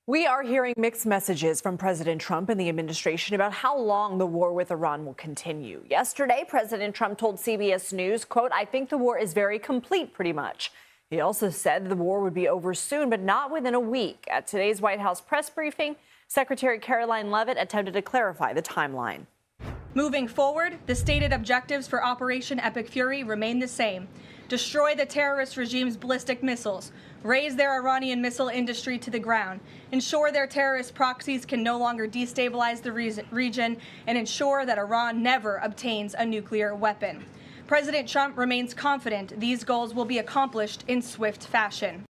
We are hearing mixed messages from President Trump and the administration about how long the war with Iran will continue. Yesterday, President Trump told CBS News, quote, "I think the war is very complete, pretty much." He also said the war would be over soon, but not within a week. At today's White House press briefing, Secretary Karoline Leavitt attempted to clarify the timeline. Moving forward, the stated objectives for Operation Epic Fury remain the same. Destroy the terrorist regime's ballistic missiles, raise their Iranian missile industry to the ground, ensure their terrorist proxies can no longer destabilize the region, and ensure that Iran never obtains a nuclear weapon. President Trump remains confident these goals will be accomplished in swift fashion.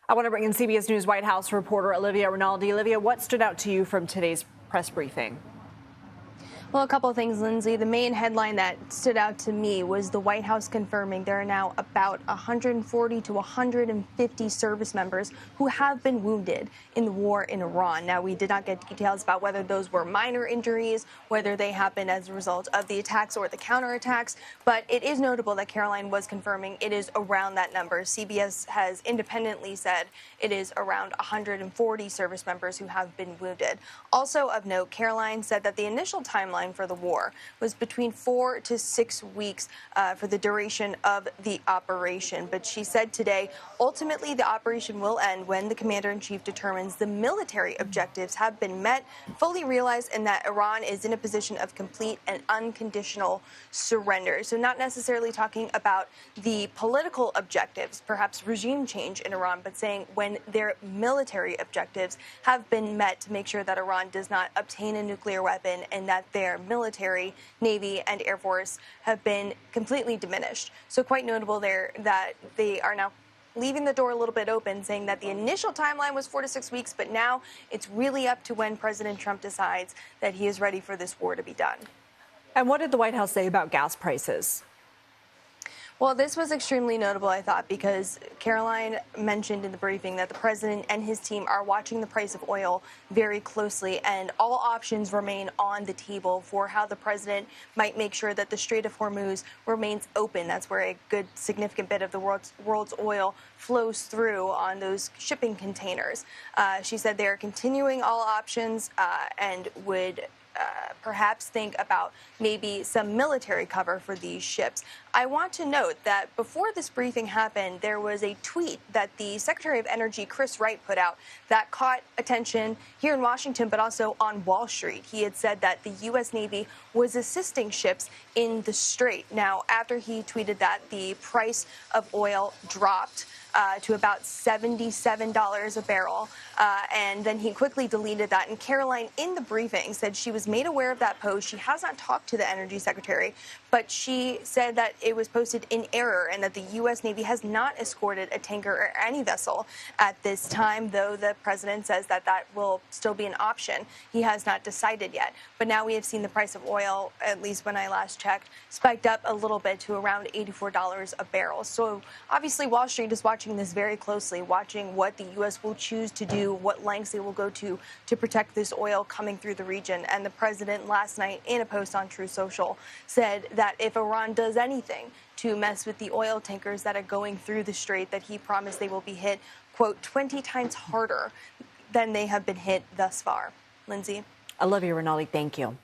I want to bring in CBS News White House reporter Olivia Rinaldi. Olivia, what stood out to you from today's press briefing? Well, a couple of things, Lindsay. The main headline that stood out to me was the White House confirming there are now about 140 to 150 service members who have been wounded in the war in Iran. Now, we did not get details about whether those were minor injuries, whether they happened as a result of the attacks or the counterattacks, but it is notable that Karoline was confirming it is around that number. CBS has independently said it is around 140 service members who have been wounded. Also of note, Karoline said that the initial timeline for the war was between 4 to 6 weeks for the duration of the operation. But she said today, ultimately, the operation will end when the commander-in-chief determines the military objectives have been met, fully realized, and that Iran is in a position of complete and unconditional surrender. So not necessarily talking about the political objectives, perhaps regime change in Iran, but saying when their military objectives have been met to make sure that Iran does not obtain a nuclear weapon and that their military, Navy, and Air Force have been completely diminished. So quite notable there that they are now leaving the door a little bit open, saying that the initial timeline was 4 to 6 weeks, but now it's really up to when President Trump decides that he is ready for this war to be done. And what did the White House say about gas prices? Well, this was extremely notable, I thought, because Karoline mentioned in the briefing that the president and his team are watching the price of oil very closely, and all options remain on the table for how the president might make sure that the Strait of Hormuz remains open. That's where a good significant bit of the world's oil flows through on those shipping containers. She said they are continuing all options and would perhaps think about maybe some military cover for these ships. I want to note that before this briefing happened, there was a tweet that the Secretary of Energy, Chris Wright, put out that caught attention here in Washington, but also on Wall Street. He had said that the U.S. Navy was assisting ships in the Strait. Now, after he tweeted that, the price of oil dropped to about $77 a barrel. And then he quickly deleted that. And Karoline, in the briefing, said she was made aware of that post. She has not talked to the Energy Secretary, but she said that it was posted in error and that the U.S. Navy has not escorted a tanker or any vessel at this time, though the president says that that will still be an option. He has not decided yet. But now we have seen the price of oil, at least when I last checked, spiked up a little bit to around $84 a barrel. So obviously Wall Street is watching this very closely, watching what the U.S. will choose to do, what lengths they will go to protect this oil coming through the region. And the president last night, in a post on Truth Social, said that if Iran does anything to mess with the oil tankers that are going through the strait, that he promised they will be hit, quote, 20 times harder than they have been hit thus far. Lindsay. Olivia Rinaldi, thank you.